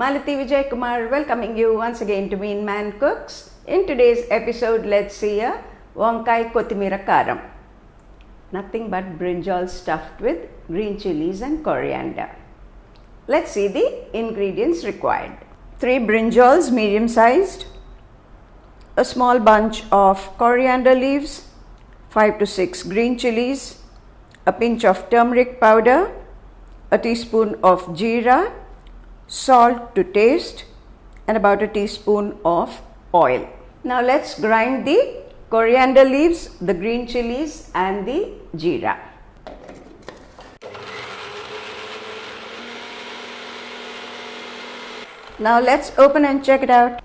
Malati Vijay Kumar welcoming you once again to Meen Man Cooks. In today's episode, let's see a Vonkai Kothimira Karam. Nothing but brinjal stuffed with green chilies and coriander. Let's see the ingredients required. 3 brinjals medium sized, a small bunch of coriander leaves, 5 to 6 green chilies, a pinch of turmeric powder, a teaspoon of jeera, salt to taste, and about a teaspoon of oil. Now let's grind the coriander leaves, the green chilies and the jeera. Now let's open and check it out.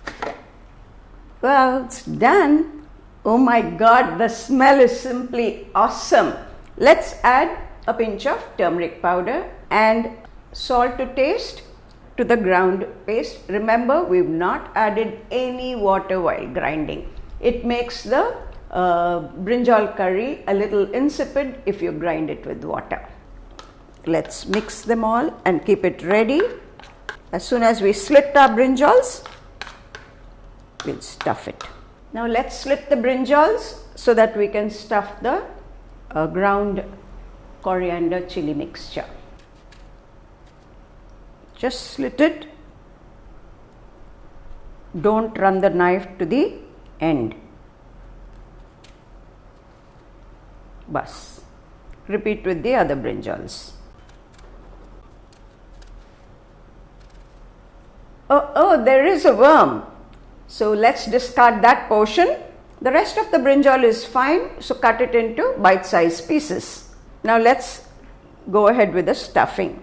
Well, it's done. Oh my God, the smell is simply awesome. Let's add a pinch of turmeric powder and salt to taste to the ground paste. Remember, we've not added any water while grinding. It makes the brinjal curry a little insipid if you grind it with water. Let's mix them all and keep it ready. As soon as we slit our brinjals, we'll stuff it. Now let's slit the brinjals so that we can stuff the ground coriander chili mixture. Just slit it. Don't run the knife to the end. Bas. Repeat with the other brinjals. Oh, there is a worm. So let's discard that portion. The rest of the brinjal is fine, so cut it into bite-sized pieces. Now let's go ahead with the stuffing.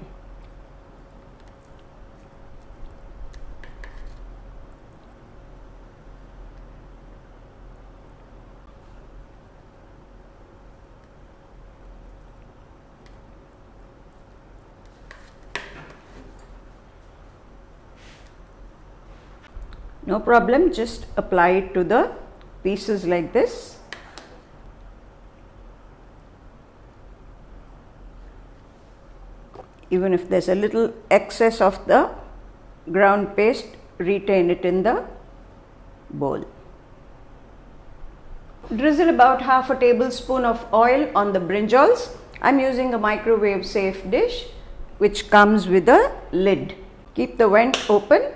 No problem, just apply it to the pieces like this. Even if there's a little excess of the ground paste, retain it in the bowl. Drizzle about half a tablespoon of oil on the brinjals. I'm using a microwave safe dish which comes with a lid. Keep the vent open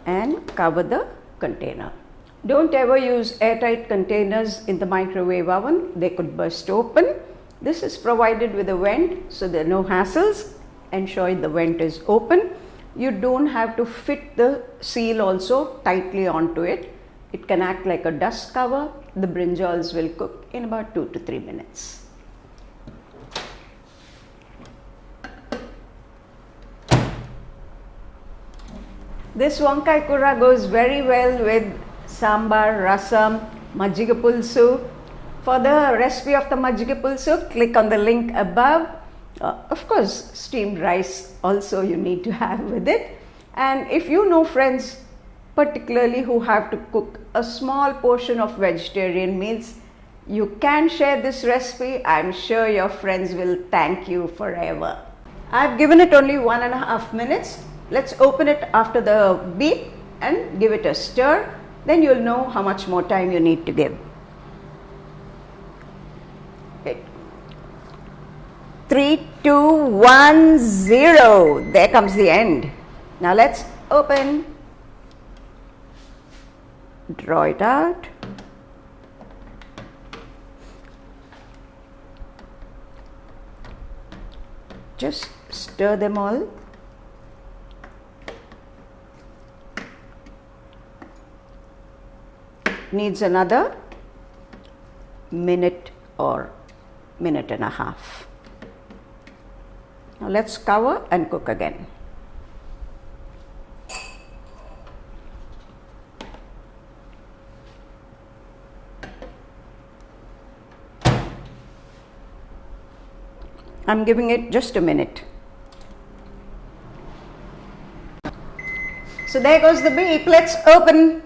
and cover the container. Don't ever use airtight containers in the microwave oven. They could burst open. This is provided with a vent, so there are no hassles. Ensure the vent is open. You don't have to fit the seal also tightly onto it. It can act like a dust cover. The brinjals will cook in about 2 to 3 minutes. This Vonkai Kura goes very well with sambar, rasam, majjiga pulsu. For the recipe of the majjiga pulsu, click on the link above. Of course, steamed rice also you need to have with it. And if you know friends, particularly who have to cook a small portion of vegetarian meals, you can share this recipe. I'm sure your friends will thank you forever. I've given it only 1.5 minutes. Let's open it after the beep and give it a stir. Then you'll know how much more time you need to give. Okay. 3, 2, 1, 0. There comes the end. Now let's open. Draw it out. Just stir them all. Needs another minute or minute and a half. Now let's cover and cook again. I'm giving it just a minute. So there goes the beep. Let's open.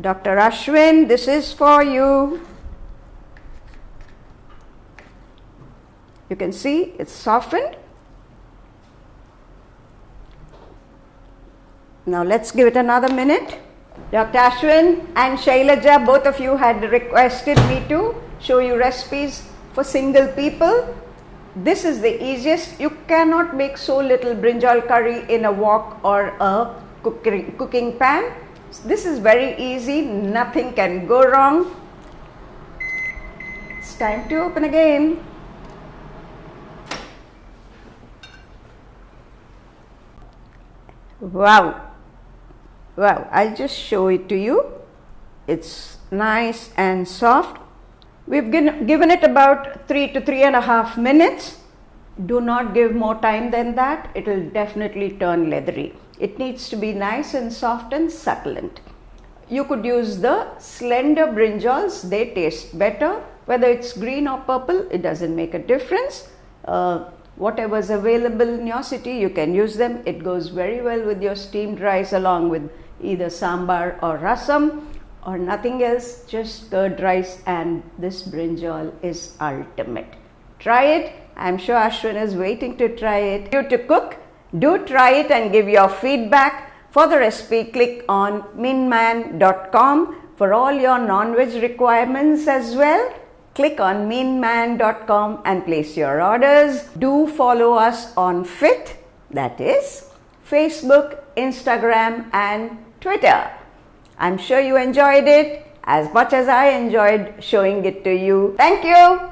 Dr. Ashwin, this is for you. You can see it's softened. Now let's give it another minute. Dr. Ashwin and Shailaja, both of you had requested me to show you recipes for single people. This is the easiest. You cannot make so little brinjal curry in a wok or a cooking pan. This is very easy. Nothing can go wrong. It's time to open again. Wow. Wow, I'll just show it to you. It's nice and soft. We've given it about 3 to 3.5 minutes. Do not give more time than that. It will definitely turn leathery. It needs to be nice and soft and succulent. You could use the slender brinjals. They taste better. Whether it's green or purple, it doesn't make a difference. Whatever is available in your city, you can use them. It goes very well with your steamed rice along with either sambar or rasam or nothing else, just curd rice, and this brinjal is ultimate. Try it. I'm sure Ashwin is waiting to try it. You to cook, do try it and give your feedback. For the recipe, click on meenman.com. For all your non-veg requirements as well, click on meenman.com and place your orders. Do follow us on FIT, that is Facebook, Instagram and Twitter. I'm sure you enjoyed it as much as I enjoyed showing it to you. Thank you.